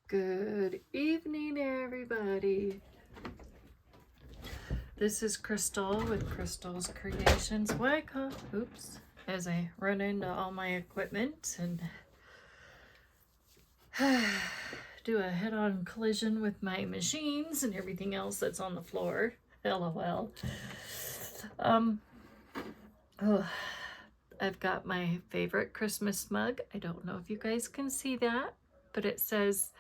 Good evening, everybody. This is Crystal with Crystal's Creations. Oops, as I run into all my equipment and do a head-on collision with my machines and everything else that's on the floor. LOL. I've got my favorite Christmas mug. I don't know if you guys can see that, but it says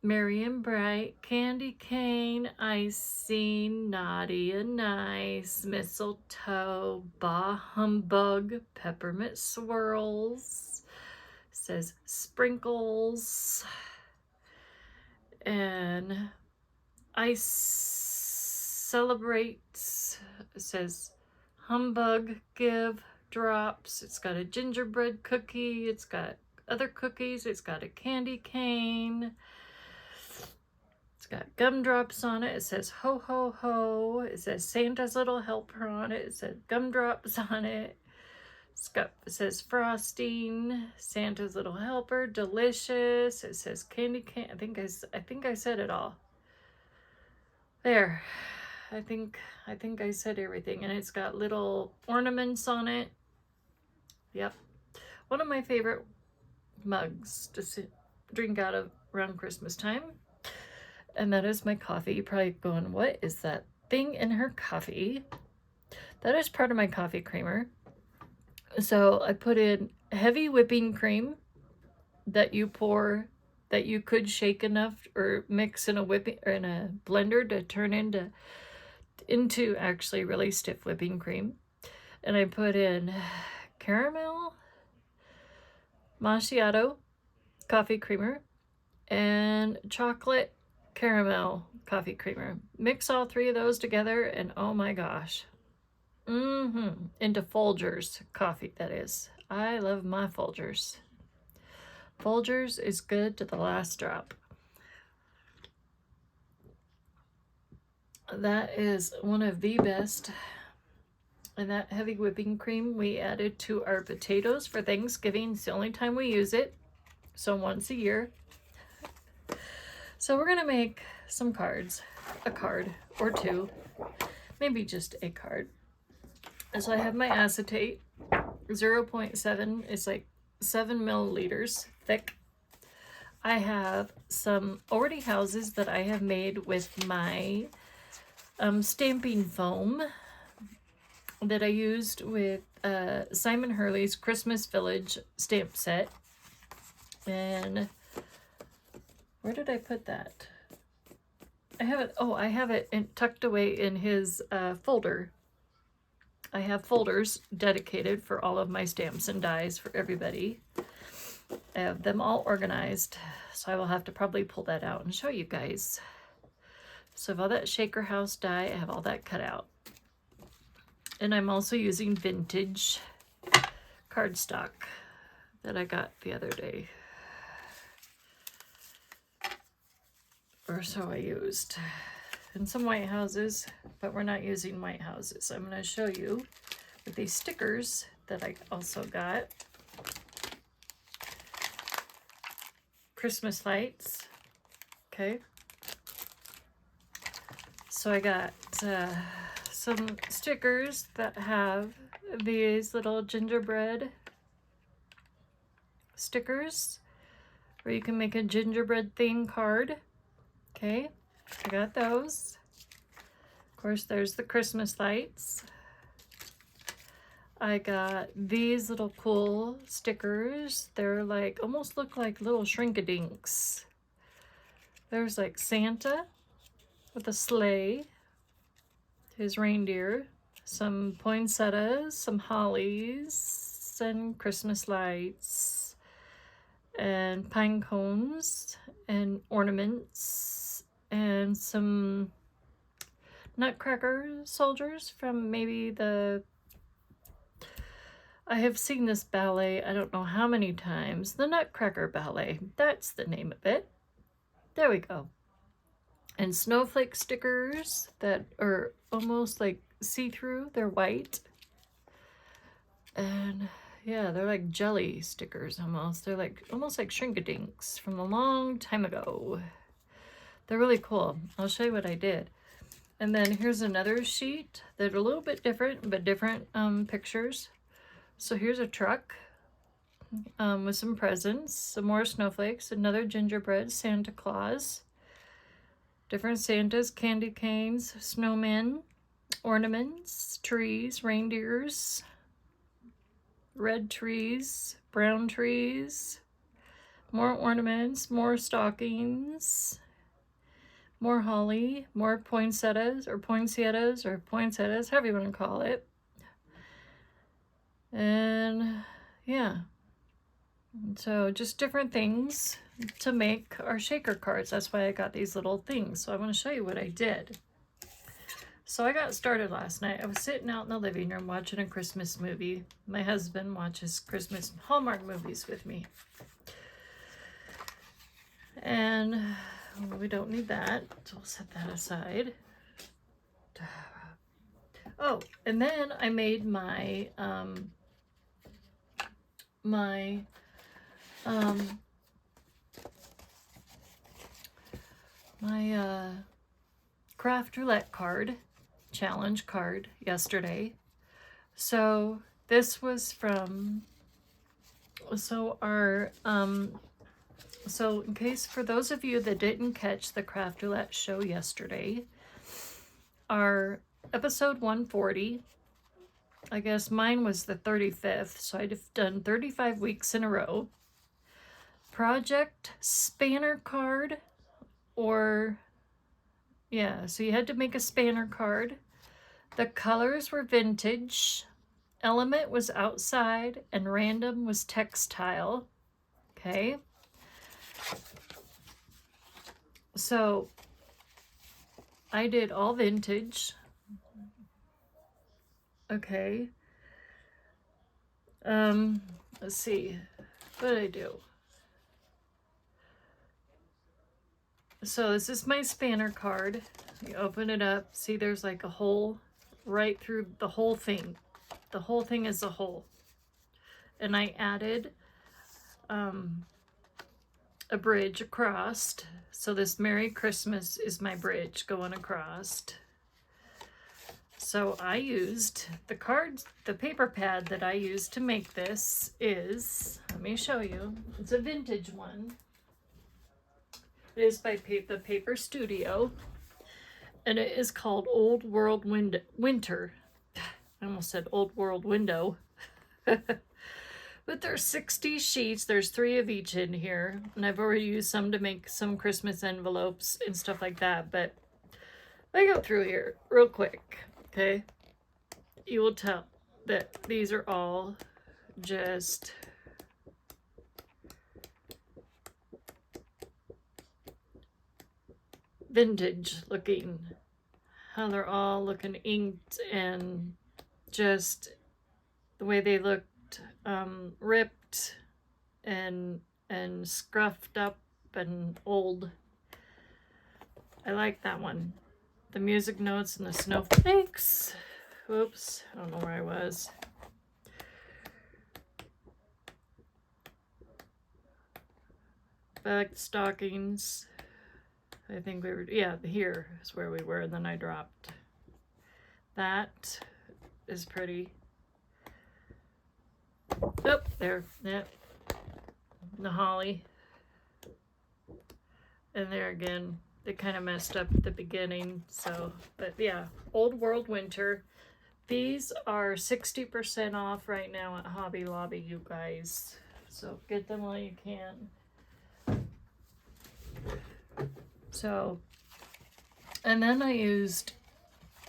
Merry and Bright, Candy Cane, Icing, Naughty and Nice, Mistletoe, Bah Humbug, Peppermint Swirls, says Sprinkles, and I Celebrate, says Humbug, Give, Drops. It's got a gingerbread cookie, it's got other cookies, it's got a candy cane. It's got gumdrops on it. It says ho ho ho. It says Santa's Little Helper on it. It says gumdrops on it. It says frosting, Santa's Little Helper, delicious. It says candy cane. I think I said it all. There. I think I said everything, and it's got little ornaments on it. Yep. One of my favorite mugs to drink out of around Christmas time. And that is my coffee. You're probably going, what is that thing in her coffee? That is part of my coffee creamer. So I put in heavy whipping cream that you pour, that you could shake enough or mix in a blender to turn into actually really stiff whipping cream. And I put in caramel macchiato coffee creamer and chocolate caramel coffee creamer. Mix all three of those together and oh my gosh. Into Folgers coffee, that is. I love my Folgers. Folgers is good to the last drop. That is one of the best. And that heavy whipping cream we added to our potatoes for Thanksgiving. It's the only time we use it. So once a year. So we're going to make some cards, a card or two, maybe just a card. And so I have my acetate, 0.7, it's like 7 milliliters thick. I have some already houses that I have made with my stamping foam that I used with Simon Hurley's Christmas Village stamp set. And where did I put that? I have it tucked away in his folder. I have folders dedicated for all of my stamps and dies for everybody. I have them all organized, so I will have to probably pull that out and show you guys. So I have all that Shaker House die, I have all that cut out. And I'm also using vintage cardstock that I got the other day. Or so I used. And some white houses, but we're not using white houses. I'm going to show you with these stickers that I also got. Christmas lights. Okay. So I got some stickers that have these little gingerbread stickers where you can make a gingerbread theme card. Okay, I got those. Of course, there's the Christmas lights. I got these little cool stickers. They're like, almost look like little shrink-a-dinks. There's like Santa with a sleigh, his reindeer, some poinsettias, some hollies, and Christmas lights, and pine cones, and ornaments, and some Nutcracker soldiers from maybe I have seen this ballet, I don't know how many times, the Nutcracker Ballet, that's the name of it. There we go. And snowflake stickers that are almost like see-through, they're white. And Yeah, they're like jelly stickers almost. They're like almost like Shrinkadinks from a long time ago. They're really cool. I'll show you what I did. And then here's another sheet that are a little bit different, but different pictures. So here's a truck with some presents, some more snowflakes, another gingerbread, Santa Claus, different Santas, candy canes, snowmen, ornaments, trees, reindeers, red trees, brown trees, more ornaments, more stockings, more holly, more poinsettias, however you want to call it. And yeah, so just different things to make our shaker cards. That's why I got these little things. So I want to show you what I did. So I got started last night. I was sitting out in the living room watching a Christmas movie. My husband watches Christmas Hallmark movies with me. And we don't need that, so we'll set that aside. Oh, and then I made my craft roulette card, challenge card yesterday. So this was from, so in case for those of you that didn't catch the craft roulette show yesterday, our episode 140, I guess mine was the 35th, so I'd have done 35 weeks in a row. Project Spanner card, or yeah, so you had to make a spanner card. The colors were vintage, element was outside, and random was textile. Okay. So I did all vintage. Okay. Let's see. What did I do? So this is my spanner card. You open it up. See, there's like a hole right through the whole thing. The whole thing is a hole. And I added a bridge across. So this Merry Christmas is my bridge going across. So I used the cards, the paper pad that I used to make this is, let me show you. It's a vintage one. It is by the Paper Studio, and it is called Old World Winter. I almost said Old World Window. But there's 60 sheets. There's 3 of each in here, and I've already used some to make some Christmas envelopes and stuff like that. But I go through here real quick, okay? You will tell that these are all just vintage looking, how they're all looking inked and just the way they looked ripped and scruffed up and old. I like that one. The music notes and the snowflakes. Oops, I don't know where I was. Back stockings. I think we were, yeah, here is where we were, and then I dropped. That is pretty. Oh, there, yeah. The holly. And there again, they kind of messed up at the beginning, so, but yeah, Old World Winter. These are 60% off right now at Hobby Lobby, you guys. So get them while you can. So, and then I used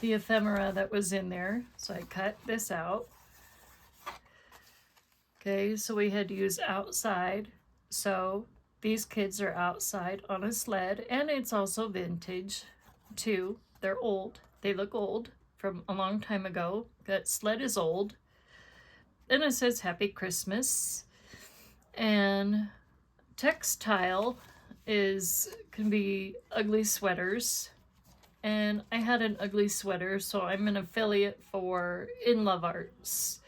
the ephemera that was in there. So I cut this out. Okay, so we had to use outside. So these kids are outside on a sled, and it's also vintage too. They're old. They look old from a long time ago. That sled is old. And it says Happy Christmas. And textile can be ugly sweaters, and I had an ugly sweater, so I'm an affiliate for In Love Arts.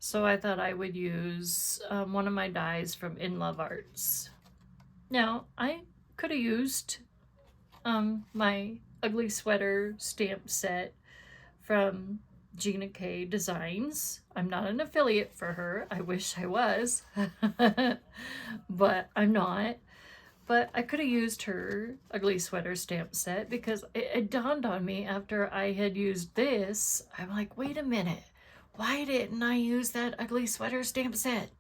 So I thought I would use one of my dies from In Love Arts. Now, I could have used my ugly sweater stamp set from Gina K Designs. I'm not an affiliate for her. I wish I was, but I'm not. But I could have used her ugly sweater stamp set because it dawned on me after I had used this. I'm like, wait a minute. Why didn't I use that ugly sweater stamp set?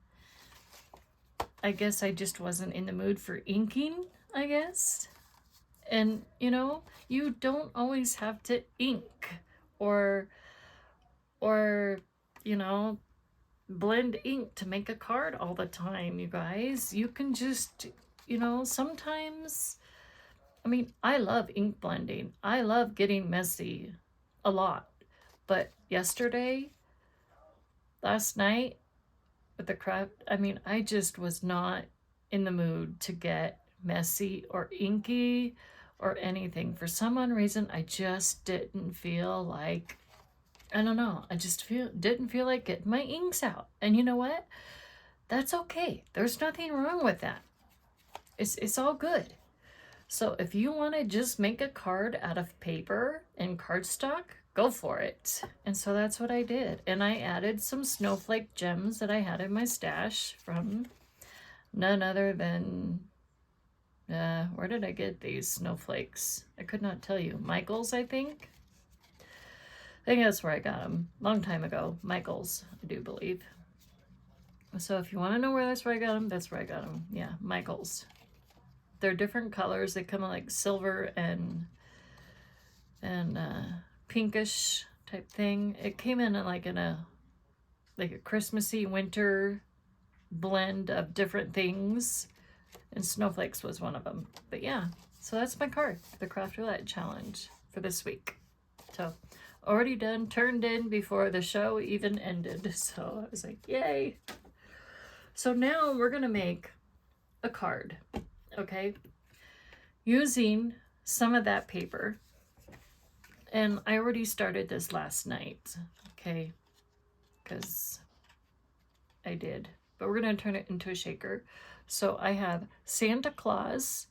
I guess I just wasn't in the mood for inking, I guess. And, you know, you don't always have to ink or you know, blend ink to make a card all the time, you guys. You can just, you know, sometimes, I mean, I love ink blending. I love getting messy a lot. But yesterday, last night, with the craft, I mean, I just was not in the mood to get messy or inky or anything. For some unknown reason, I just didn't feel like, I don't know, I just didn't feel like getting my inks out. And you know what? That's okay. There's nothing wrong with that. It's all good. So if you want to just make a card out of paper and cardstock, go for it. And so that's what I did. And I added some snowflake gems that I had in my stash from none other than, where did I get these snowflakes? I could not tell you. Michael's, I think. I think that's where I got them. Long time ago. Michael's, I do believe. So if you want to know where that's where I got them, that's where I got them. Yeah, Michael's. They're different colors. They come in like silver and pinkish type thing. It came in like a Christmassy winter blend of different things, and snowflakes was one of them. But yeah, so that's my card, the Craft Roulette Challenge for this week. So already done, turned in before the show even ended. So I was like, yay. So now we're gonna make a card, okay, using some of that paper. And I already started this last night, okay, because I did. But we're going to turn it into a shaker. So I have Santa Claus,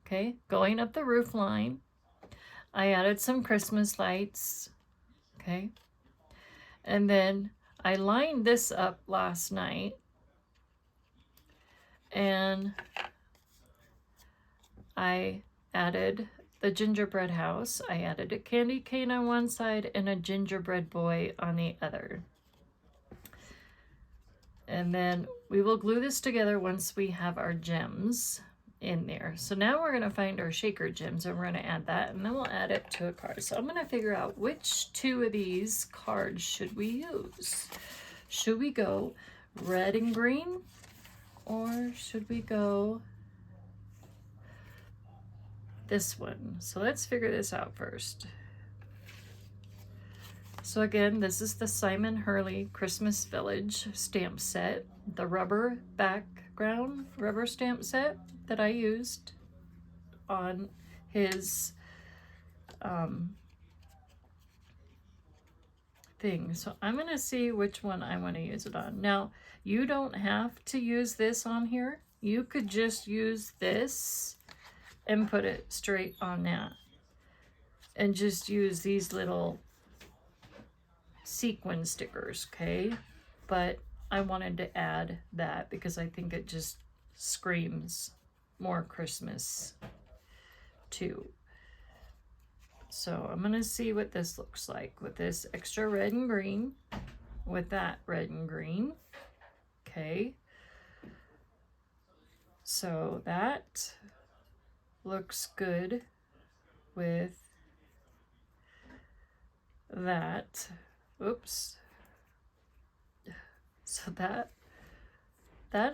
okay, going up the roof line. I added some Christmas lights, okay. And then I lined this up last night. And I added the gingerbread house. I added a candy cane on one side and a gingerbread boy on the other. And then we will glue this together once we have our gems in there. So now we're going to find our shaker gems and we're going to add that, and then we'll add it to a card. So I'm going to figure out which two of these cards should we use. Should we go red and green, or should we go this one? So let's figure this out first. So again, this is the Simon Hurley Christmas Village stamp set, the rubber background rubber stamp set that I used on his thing. So I'm going to see which one I want to use it on. Now, you don't have to use this on here. You could just use this and put it straight on that. And just use these little sequin stickers, okay? But I wanted to add that because I think it just screams more Christmas too. So I'm gonna see what this looks like with this extra red and green, with that red and green, okay? So that looks good with that. Oops. So that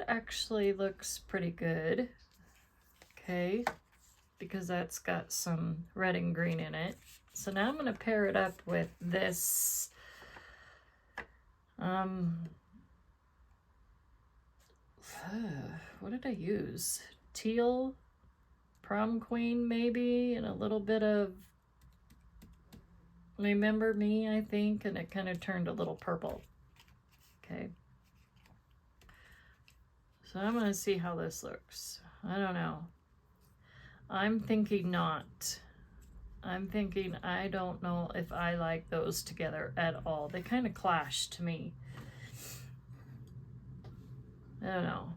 actually looks pretty good, okay, because that's got some red and green in it. So now I'm going to pair it up with this what did I use? Teal Prom Queen maybe, and a little bit of Remember Me, I think, and it kind of turned a little purple. Okay. So I'm going to see how this looks. I don't know. I'm thinking not. I'm thinking I don't know if I like those together at all. They kind of clash to me. I don't know.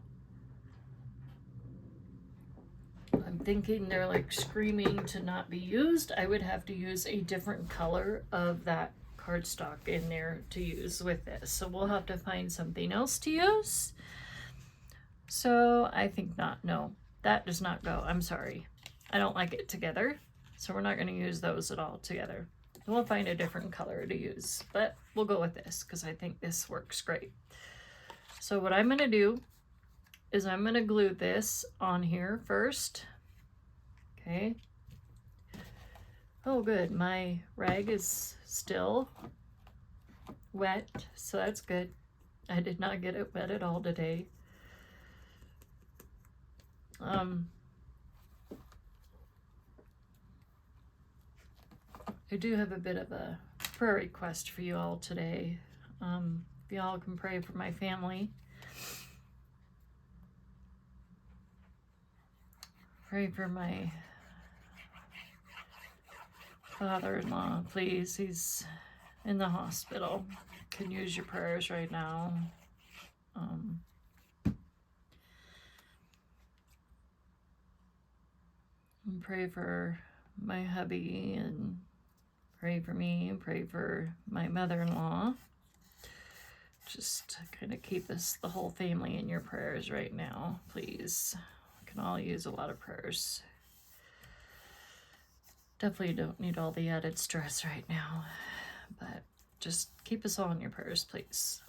I'm thinking they're like screaming to not be used. I would have to use a different color of that cardstock in there to use with this. So we'll have to find something else to use. So I think not. No, that does not go. I'm sorry. I don't like it together. So we're not going to use those at all together. We'll find a different color to use, but we'll go with this because I think this works great. So what I'm going to do is I'm going to glue this on here first. Okay. Oh, good. My rag is still wet, so that's good. I did not get it wet at all today. I do have a bit of a prayer request for you all today. If y'all can pray for my family. Pray for my father-in-law, please. He's in the hospital. Can use your prayers right now. And pray for my hubby, and pray for me, and pray for my mother-in-law. Just kind of keep the whole family in your prayers right now, please. We can all use a lot of prayers. Definitely don't need all the added stress right now, but just keep us all in your prayers, please.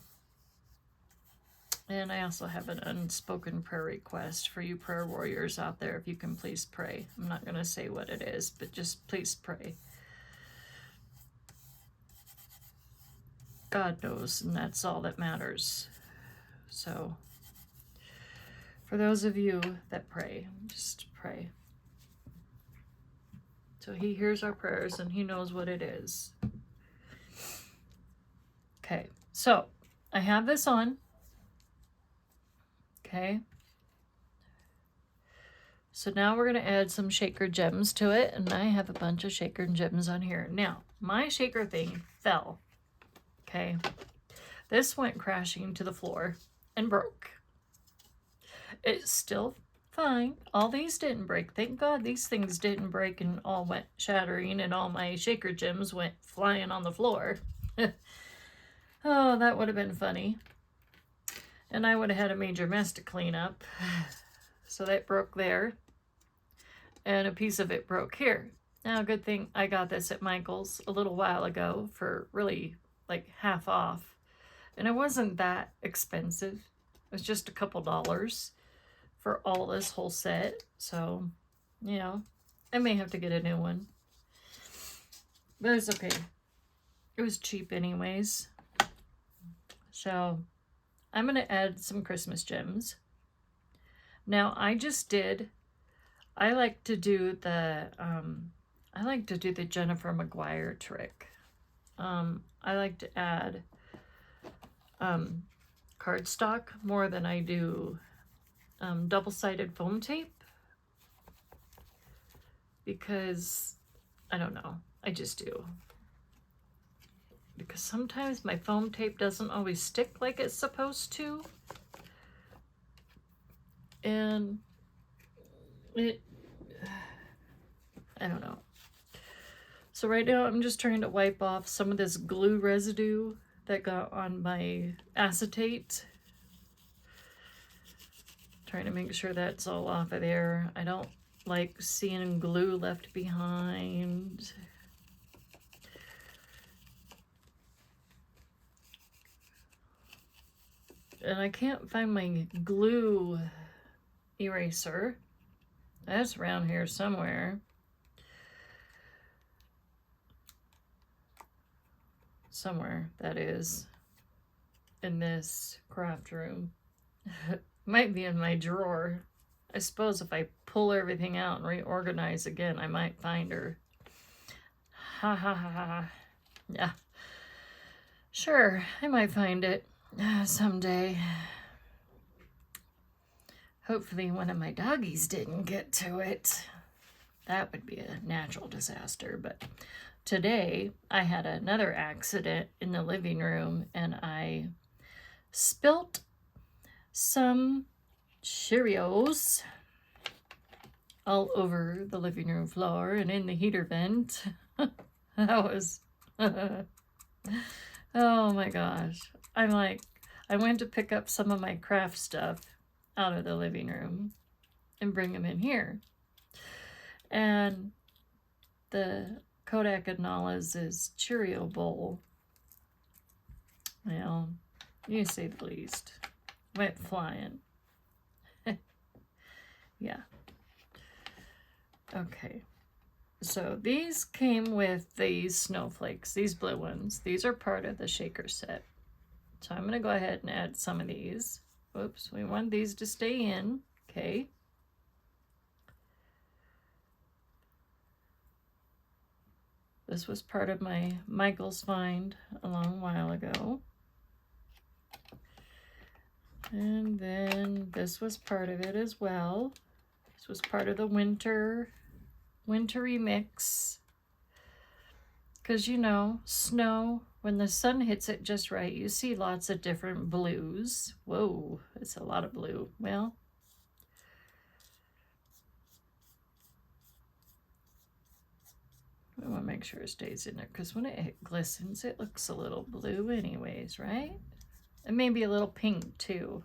And I also have an unspoken prayer request for you prayer warriors out there. If you can please pray. I'm not going to say what it is, but just please pray. God knows, and that's all that matters. So, for those of you that pray, just pray. So he hears our prayers and he knows what it is. Okay, so I have this on. Okay. So now we're going to add some shaker gems to it, and I have a bunch of shaker gems on here. Now, my shaker thing fell. Okay. This went crashing to the floor and broke. It's still fine. All these didn't break. Thank God these things didn't break and all went shattering and all my shaker gems went flying on the floor. Oh, that would have been funny. And I would have had a major mess to clean up. So that broke there. And a piece of it broke here. Now, good thing I got this at Michael's a little while ago for really like half off. And it wasn't that expensive. It was just a couple dollars for all this whole set. So, you know, I may have to get a new one. But it's okay. It was cheap anyways. So I'm going to add some Christmas gems. Now I like to do the Jennifer Maguire trick. I like to add cardstock more than I do double-sided foam tape, because I don't know, I just do. Because sometimes my foam tape doesn't always stick like it's supposed to. And I don't know. So right now I'm just trying to wipe off some of this glue residue that got on my acetate. Trying to make sure that's all off of there. I don't like seeing glue left behind. And I can't find my glue eraser. That's around here somewhere. Somewhere, that is. In this craft room. Might be in my drawer. I suppose if I pull everything out and reorganize again, I might find her. Ha ha ha ha. Yeah. Sure, I might find it. Someday. Hopefully one of my doggies didn't get to it. That would be a natural disaster. But today I had another accident in the living room and I spilt some Cheerios all over the living room floor and in the heater vent. That was, oh my gosh. I went to pick up some of my craft stuff out of the living room and bring them in here. And the Kodak Anala's Cheerio bowl, well, you say the least, went flying. Yeah. Okay. So these came with these snowflakes, these blue ones. These are part of the shaker set. So I'm going to go ahead and add some of these. Oops, we want these to stay in. Okay. This was part of my Michael's find a long while ago. And then this was part of it as well. This was part of the wintry mix. Because, you know, snow, when the sun hits it just right, you see lots of different blues. Whoa, it's a lot of blue. Well, I want to make sure it stays in there, because when it glistens, it looks a little blue anyways, right? And maybe a little pink too.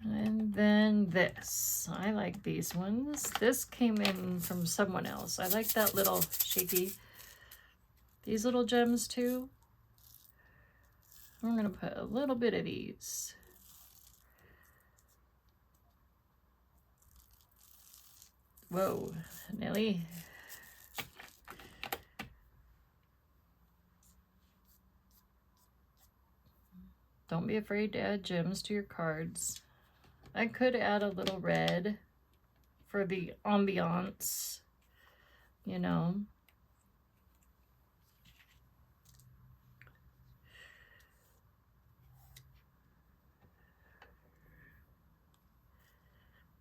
And then this, I like these ones. This came in from someone else. I like that little shaky. These little gems too. I'm gonna put a little bit of these. Whoa, Nelly. Don't be afraid to add gems to your cards. I could add a little red for the ambiance, you know.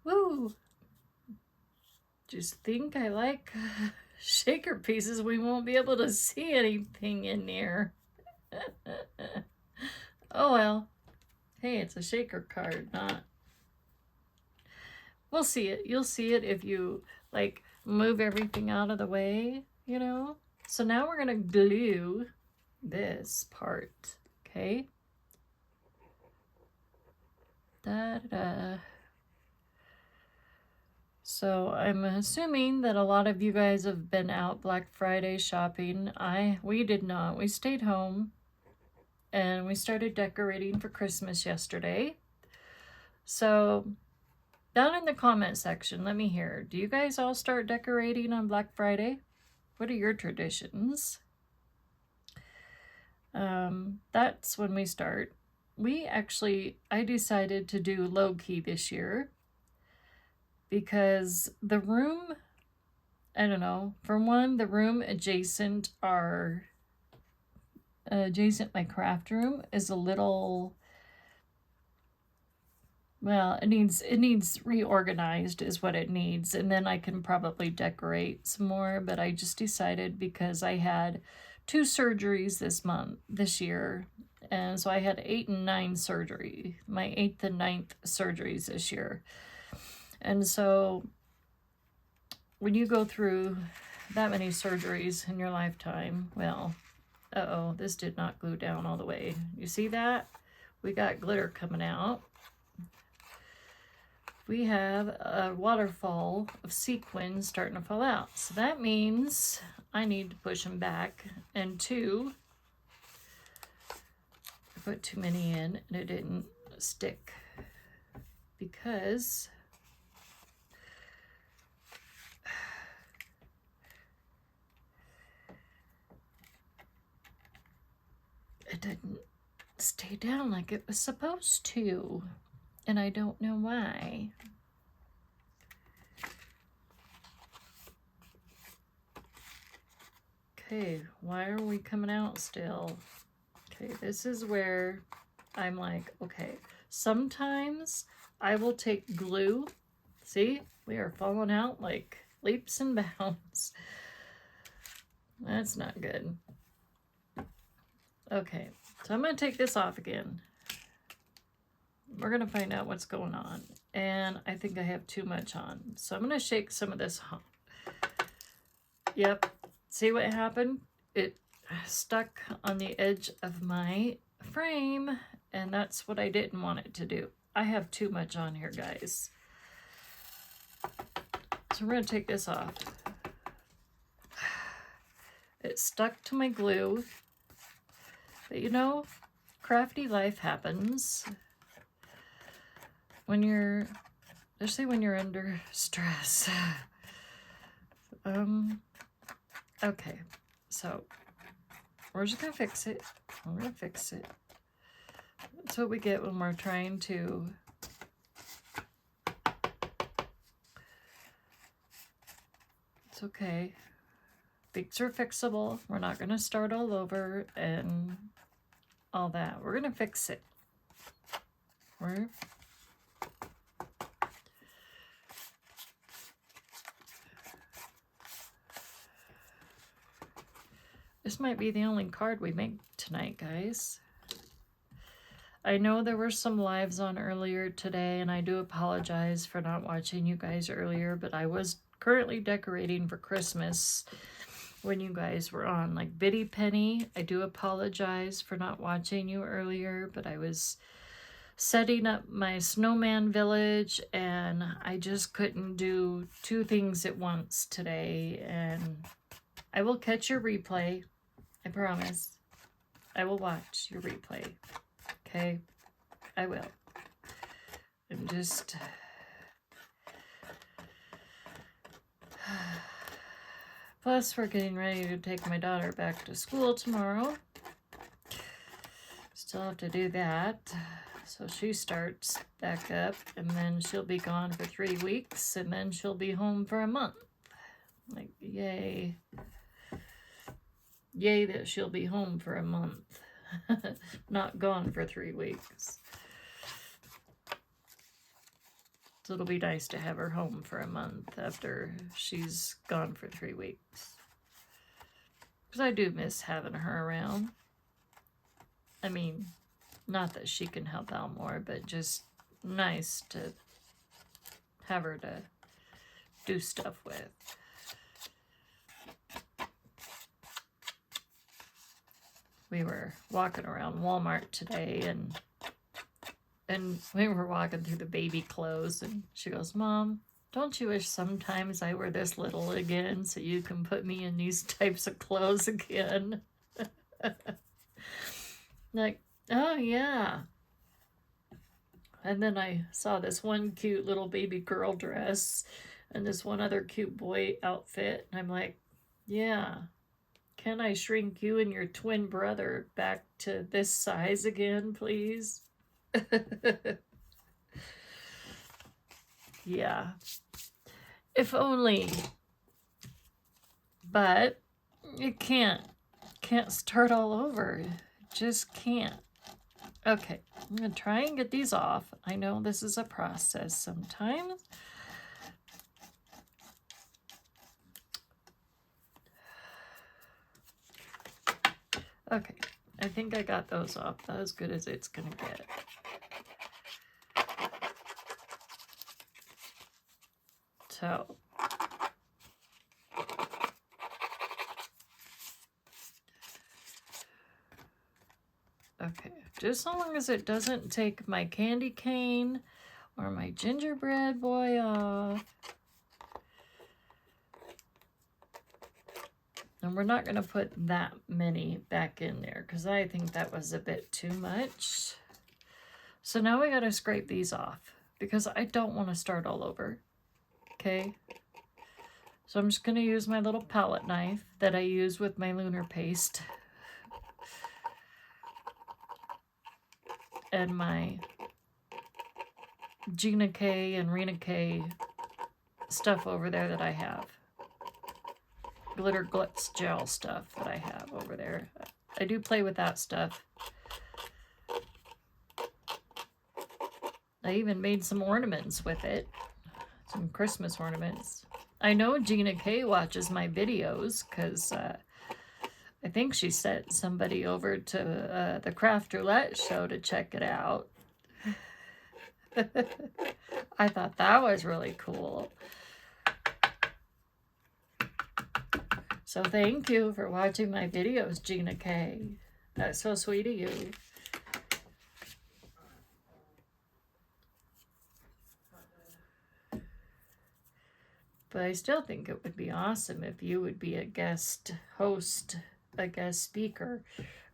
Woo! Just think I like shaker pieces. We won't be able to see anything in there. Oh well. Hey, it's a shaker card, not. We'll see it. You'll see it if you like move everything out of the way, you know. So now we're gonna glue this part, okay? Da-da-da. So I'm assuming that a lot of you guys have been out Black Friday shopping. We did not. We stayed home and we started decorating for Christmas yesterday. So down in the comment section, let me hear. Do you guys all start decorating on Black Friday? What are your traditions? That's when we start. I decided to do low key this year because the room, I don't know, for one, the room adjacent my craft room is a little, well, it needs reorganized is what it needs, and then I can probably decorate some more, but I just decided because I had 2 surgeries this year, and so I had 8 and 9 surgery, my 8th and 9th surgeries this year. And so when you go through that many surgeries in your lifetime, well, uh-oh, this did not glue down all the way. You see that? We got glitter coming out. We have a waterfall of sequins starting to fall out. So that means I need to push them back. And 2, I put too many in and it didn't stick because it didn't stay down like it was supposed to. And I don't know why. Okay, why are we coming out still? Okay, this is where I'm like, okay, sometimes I will take glue. See, we are falling out like leaps and bounds. That's not good. Okay, so I'm going to take this off again. We're going to find out what's going on. And I think I have too much on. So I'm going to shake some of this off. Yep. See what happened? It stuck on the edge of my frame. And that's what I didn't want it to do. I have too much on here, guys. So we're going to take this off. It stuck to my glue. But you know, crafty life happens when you're, especially when you're under stress. Okay, so we're just gonna fix it. We're gonna fix it. That's what we get when we're trying to it's okay. Things are fixable. We're not gonna start all over and all that. We're gonna fix it. This might be the only card we make tonight, guys. I know there were some lives on earlier today, and I do apologize for not watching you guys earlier, but I was currently decorating for Christmas when you guys were on. Like Biddy Penny, I do apologize for not watching you earlier, but I was setting up my snowman village, and I just couldn't do two things at once today, and I will catch your replay. I promise. I will watch your replay. Okay? I will. I'm just... Plus, we're getting ready to take my daughter back to school tomorrow. Still have to do that. So she starts back up, and then she'll be gone for 3 weeks, and then she'll be home for a month. Like, yay. Yay that she'll be home for a month. Not gone for 3 weeks. So it'll be nice to have her home for a month after she's gone for 3 weeks. Because I do miss having her around. I mean, not that she can help out more, but just nice to have her to do stuff with. We were walking around Walmart today, and we were walking through the baby clothes, and she goes, "Mom, don't you wish sometimes I were this little again so you can put me in these types of clothes again?" Like, oh yeah. And then I saw this one cute little baby girl dress and this one other cute boy outfit, and I'm like, yeah. Can I shrink you and your twin brother back to this size again, please? Yeah. If only. But you can't start all over. Just can't. Okay, I'm going to try and get these off. I know this is a process sometimes. Okay, I think I got those off. That's as good as it's going to get. So, okay, just so long as it doesn't take my candy cane or my gingerbread boy off. And we're not going to put that many back in there because I think that was a bit too much. So now we got to scrape these off because I don't want to start all over. Okay. So I'm just going to use my little palette knife that I use with my lunar paste. And my Gina K and Rena K stuff over there that I have. Glitter Glitz gel stuff that I have over there. I do play with that stuff. I even made some ornaments with it. Some Christmas ornaments. I know Gina K watches my videos because I think she sent somebody over to the Craft Roulette show to check it out. I thought that was really cool. So thank you for watching my videos, Gina K. That's so sweet of you. But I still think it would be awesome if you would be a guest host, a guest speaker,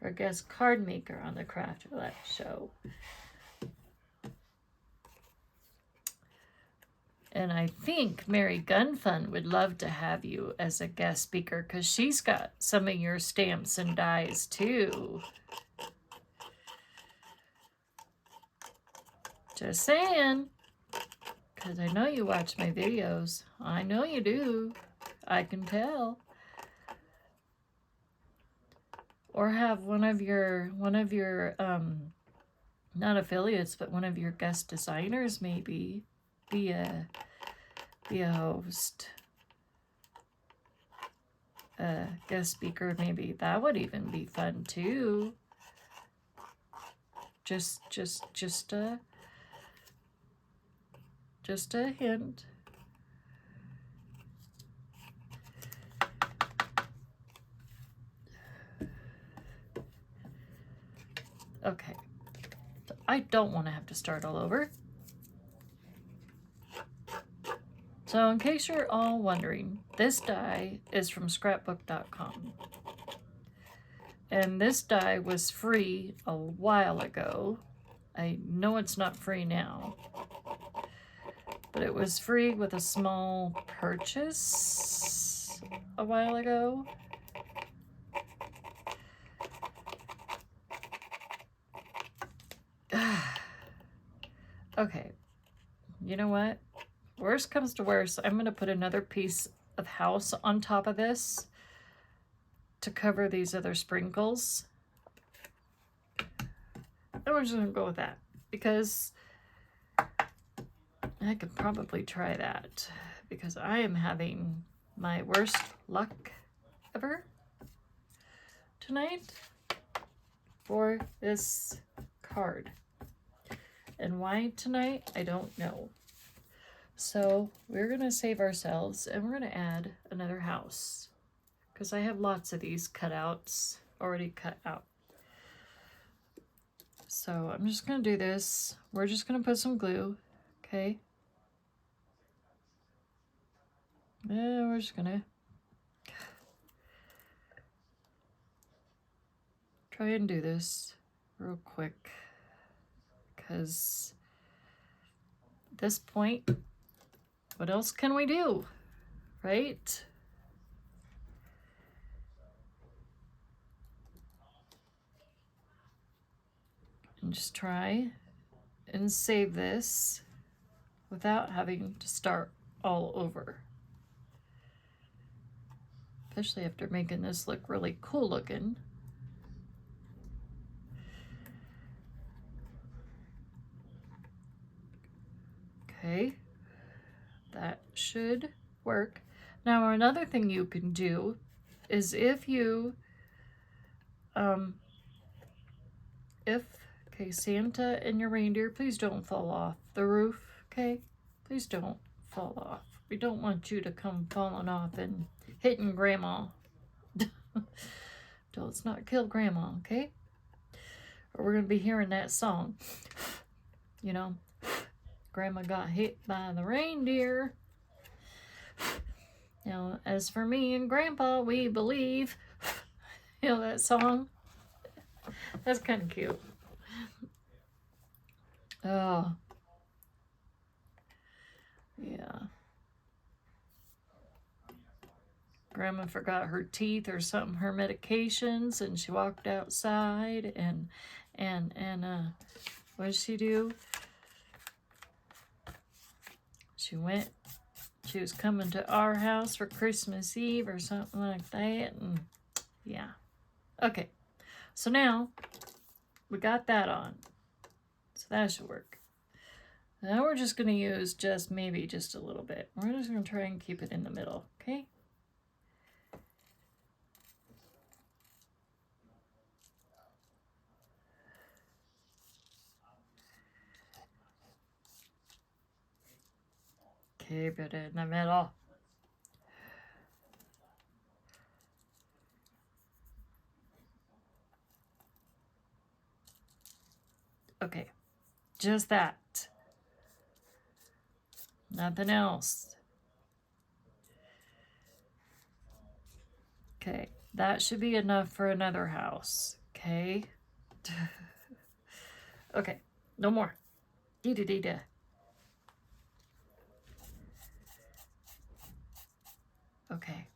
or a guest card maker on the Craft Roulette show. And I think Mary Gunfun would love to have you as a guest speaker because she's got some of your stamps and dies too. Just saying. Because I know you watch my videos. I know you do. I can tell. Or have one of your not affiliates, but one of your guest designers maybe be a host, a guest speaker. Maybe that would even be fun too. Just a hint. Okay, I don't want to have to start all over. So in case you're all wondering, this die is from scrapbook.com. And this die was free a while ago. I know it's not free now. But it was free with a small purchase a while ago. Okay, you know what? Worst comes to worst, I'm going to put another piece of house on top of this to cover these other sprinkles. And we're just going to go with that because I could probably try that because I am having my worst luck ever tonight for this card. And why tonight, I don't know. So we're going to save ourselves and we're going to add another house because I have lots of these cutouts already cut out. So I'm just going to do this. We're just going to put some glue. Okay. And we're just going to try and do this real quick. Because at this point, what else can we do, right? And just try and save this without having to start all over. Especially after making this look really cool looking. Okay, that should work. Now another thing you can do is if you, okay, Santa and your reindeer, please don't fall off the roof, okay? Please don't fall off. We don't want you to come falling off and hitting Grandma. Let's not kill Grandma, okay? Or we're going to be hearing that song, you know? Grandma got hit by the reindeer. Now, as for me and Grandpa, we believe. You know that song? That's kind of cute. Oh. Yeah. Grandma forgot her teeth or something, her medications, and she walked outside and what did she do? She was coming to our house for Christmas Eve or something like that, and yeah. Okay, So now we got that on. So that should work. Now we're just going to use maybe just a little bit. We're just going to try and keep it in the middle, okay? Keep it in the middle. Okay, just that. Nothing else. Okay, that should be enough for another house, okay? Okay, no more. Dee-da-dee-da. Okay,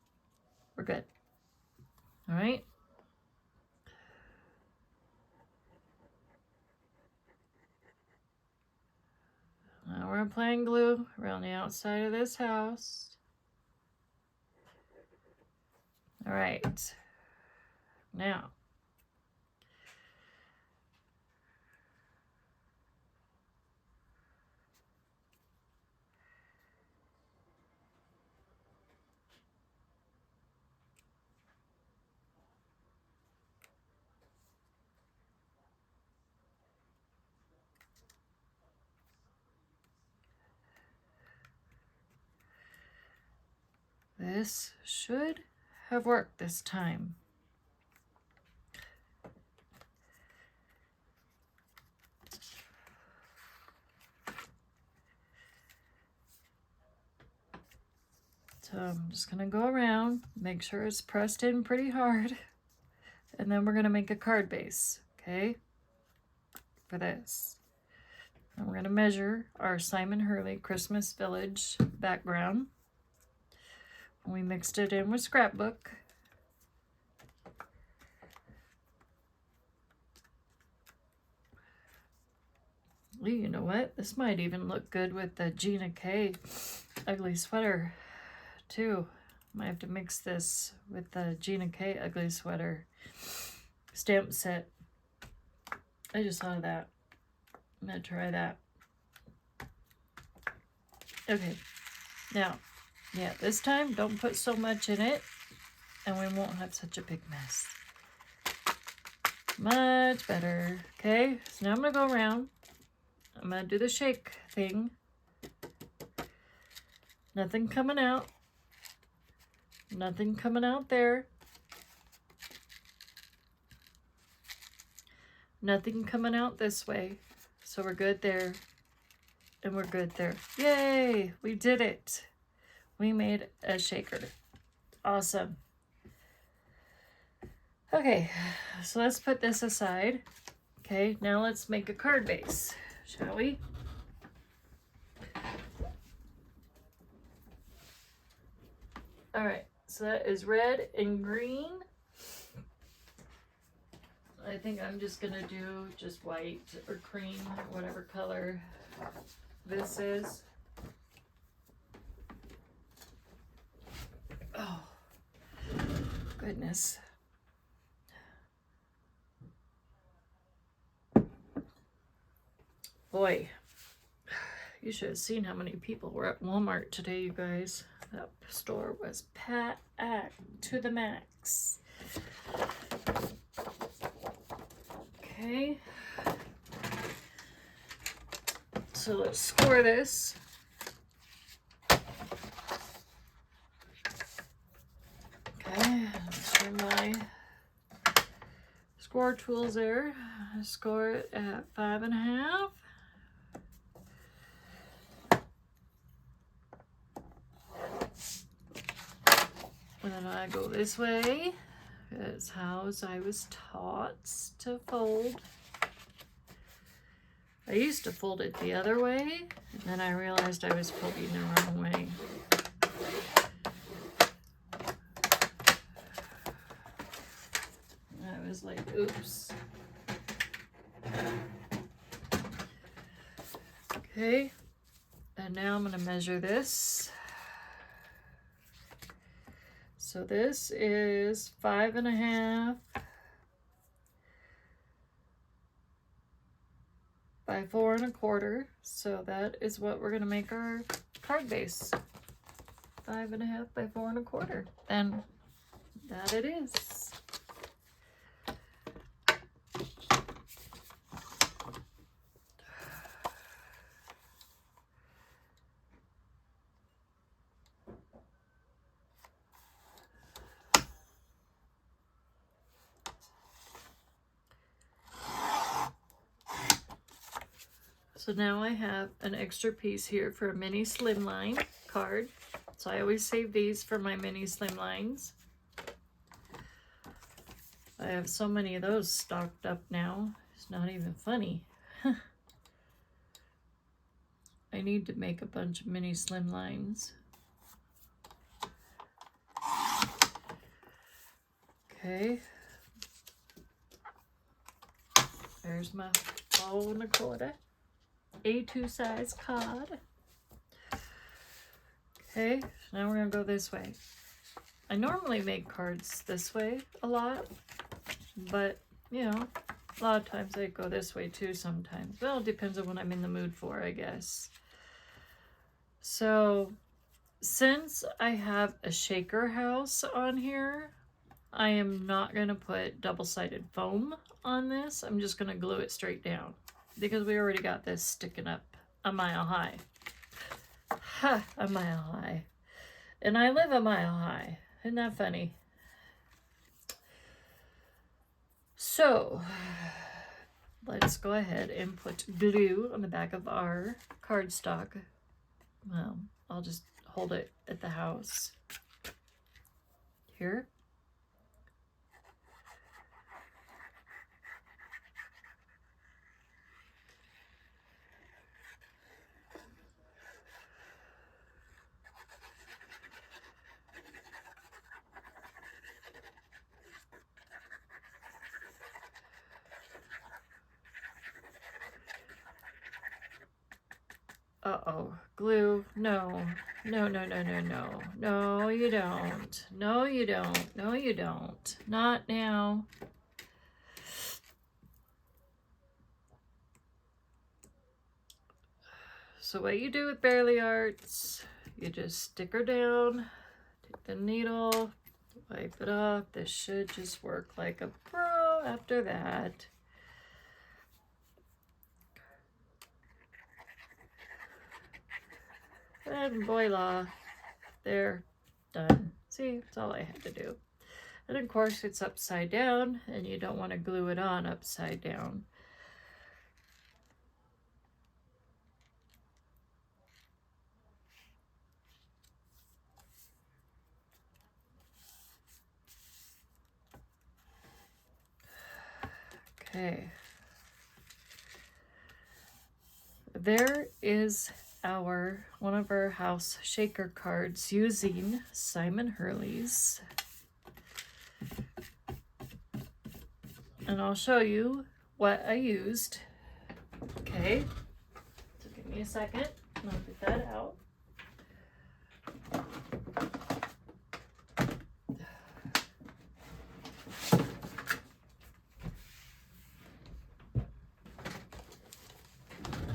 we're good. All right. Now we're applying glue around the outside of this house. All right. Now, this should have worked this time. So I'm just going to go around, make sure it's pressed in pretty hard, and then we're going to make a card base, okay, for this. And we're going to measure our Simon Hurley Christmas Village background. We mixed it in with scrapbook. Ooh, you know what? This might even look good with the Gina K ugly sweater too. Might have to mix this with the Gina K ugly sweater stamp set. I just thought of that. I'm gonna try that. Okay, now, yeah, this time don't put so much in it and we won't have such a big mess. Much better. Okay, so now I'm gonna go around. I'm gonna do the shake thing. Nothing coming out. Nothing coming out there. Nothing coming out this way. So we're good there. And we're good there. Yay! We did it. We made a shaker. Awesome. Okay, so let's put this aside. Okay, now let's make a card base, shall we? All right, so that is red and green. I think I'm just gonna do just white or cream, whatever color this is. Oh, goodness. Boy, you should have seen how many people were at Walmart today, you guys. That store was packed to the max. Okay. So let's score this. Okay, let's my score tools there. I score it at 5.5. And then I go this way. That's how I was taught to fold. I used to fold it the other way, and then I realized I was folding the wrong way. I was like, oops. Okay, and now I'm gonna measure this. So this is 5.5 by 4 1/4. So that is what we're going to make our card base. 5 1/2 by 4 1/4. And that it is. So now I have an extra piece here for a mini slimline card. So I always save these for my mini slimlines. I have so many of those stocked up now. It's not even funny. I need to make a bunch of mini slimlines. Okay. There's my 4 1/4. A2 size card. Okay, now we're gonna go this way. I normally make cards this way a lot, but you know, a lot of times I go this way too sometimes. Well, it depends on what I'm in the mood for, I guess. So, since I have a shaker house on here, I am not gonna put double-sided foam on this. I'm just gonna glue it straight down, because we already got this sticking up a mile high. Ha! A mile high. And I live a mile high. Isn't that funny? So, let's go ahead and put glue on the back of our cardstock. Well, I'll just hold it at the house. Here. Uh-oh, glue, no, no, no, no, no, no, no, you don't, no, you don't, no, you don't, not now. So what you do with Bearly Arts, you just stick her down, take the needle, wipe it off. This should just work like a pro after that. And voila, there, done. See, that's all I had to do. And of course it's upside down, and you don't want to glue it on upside down. Okay. There is one of our house shaker cards using Simon Hurley's. And I'll show you what I used. Okay, so give me a second and I'll get that out.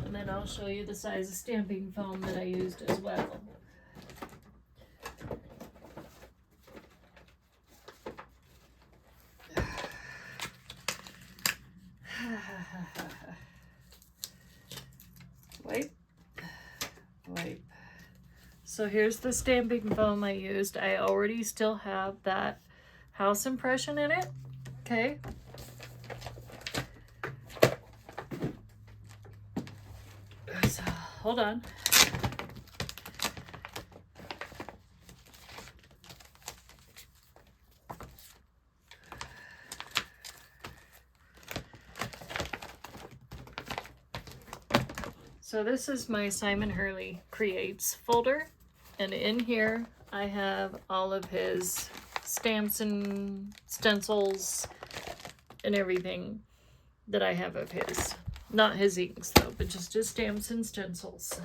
And then I'll show you the size of stamping foam that I used as well. Wipe. So here's the stamping foam I used. I already still have that house impression in it. Okay. So, hold on. So this is my Simon Hurley Creates folder, and in here I have all of his stamps and stencils and everything that I have of his. Not his inks though, but just his stamps and stencils.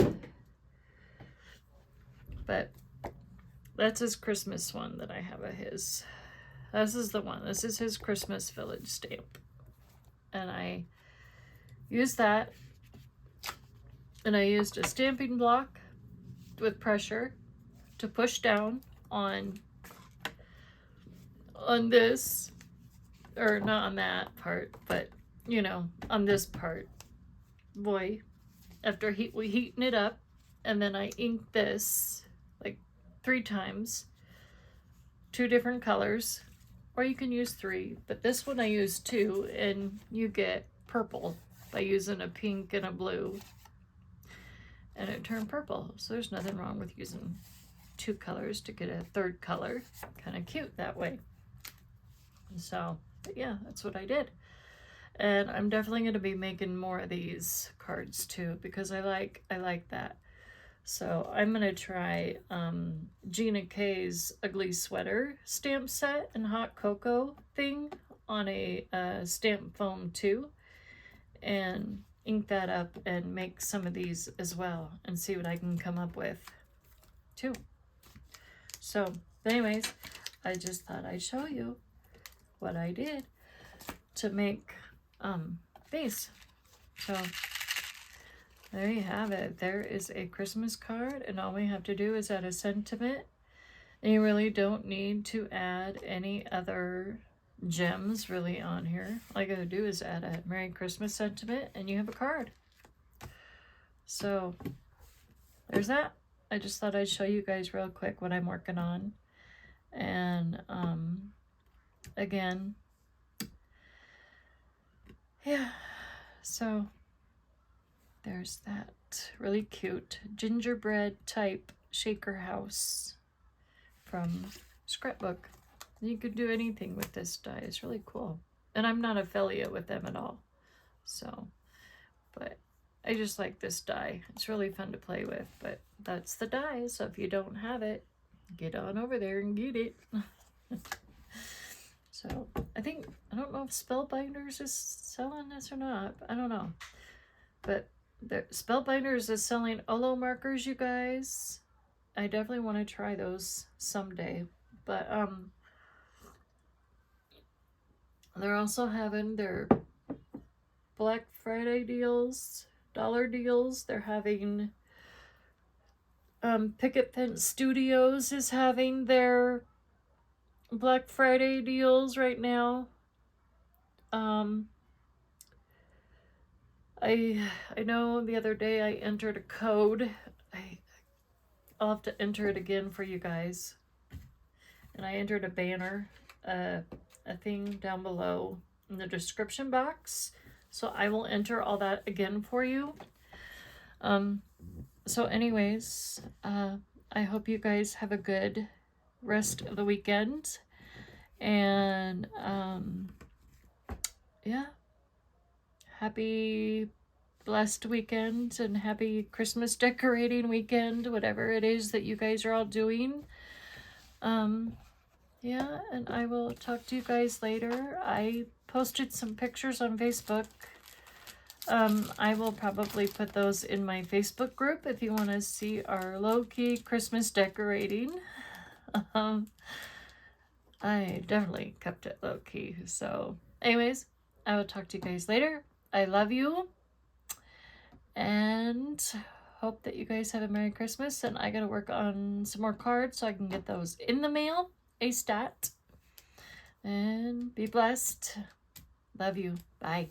But that's his Christmas one that I have of his. This is the one. This is his Christmas Village stamp. And I use that And I used a stamping block with pressure to push down on this, or not on that part, but you know, on this part. Boy, after we heating it up, and then I inked this like 3 times, 2 different colors, or you can use 3, but this one I used 2, and you get purple by using a pink and a blue, and it turned purple. So there's nothing wrong with using 2 colors to get a 3rd color. Kind of cute that way. So, but yeah, that's what I did. And I'm definitely going to be making more of these cards too, because I like that. So I'm going to try Gina K's Ugly Sweater stamp set and hot cocoa thing on a stamp foam too, and ink that up and make some of these as well and see what I can come up with too. So anyways, I just thought I'd show you what I did to make these. So there you have it. There is a Christmas card, and all we have to do is add a sentiment, and you really don't need to add any other gems really on here. All you gotta do is add a Merry Christmas sentiment and you have a card. So there's that. I just thought I'd show you guys real quick what I'm working on. And again, yeah, so there's that really cute gingerbread type shaker house from Scrapbook. You could do anything with this die. It's really cool. And I'm not affiliate with them at all. So, but I just like this die. It's really fun to play with, but that's the die. So if you don't have it, get on over there and get it. So I don't know if Spellbinders is selling this or not. I don't know. But the Spellbinders is selling Olo markers, you guys. I definitely want to try those someday. But they're also having their Black Friday deals, dollar deals. They're having Picket Fence Studios is having their Black Friday deals right now. I know the other day I entered a code. I'll have to enter it again for you guys. And I entered a banner, a thing down below in the description box. So I will enter all that again for you. So anyways, I hope you guys have a good rest of the weekend. And yeah, happy blessed weekend and happy Christmas decorating weekend, whatever it is that you guys are all doing. Yeah, and I will talk to you guys later. I posted some pictures on Facebook. I will probably put those in my Facebook group if you want to see our low-key Christmas decorating. I definitely kept it low-key. So anyways, I will talk to you guys later. I love you. And hope that you guys have a Merry Christmas. And I got to work on some more cards so I can get those in the mail. A stat. And be blessed. Love you. Bye.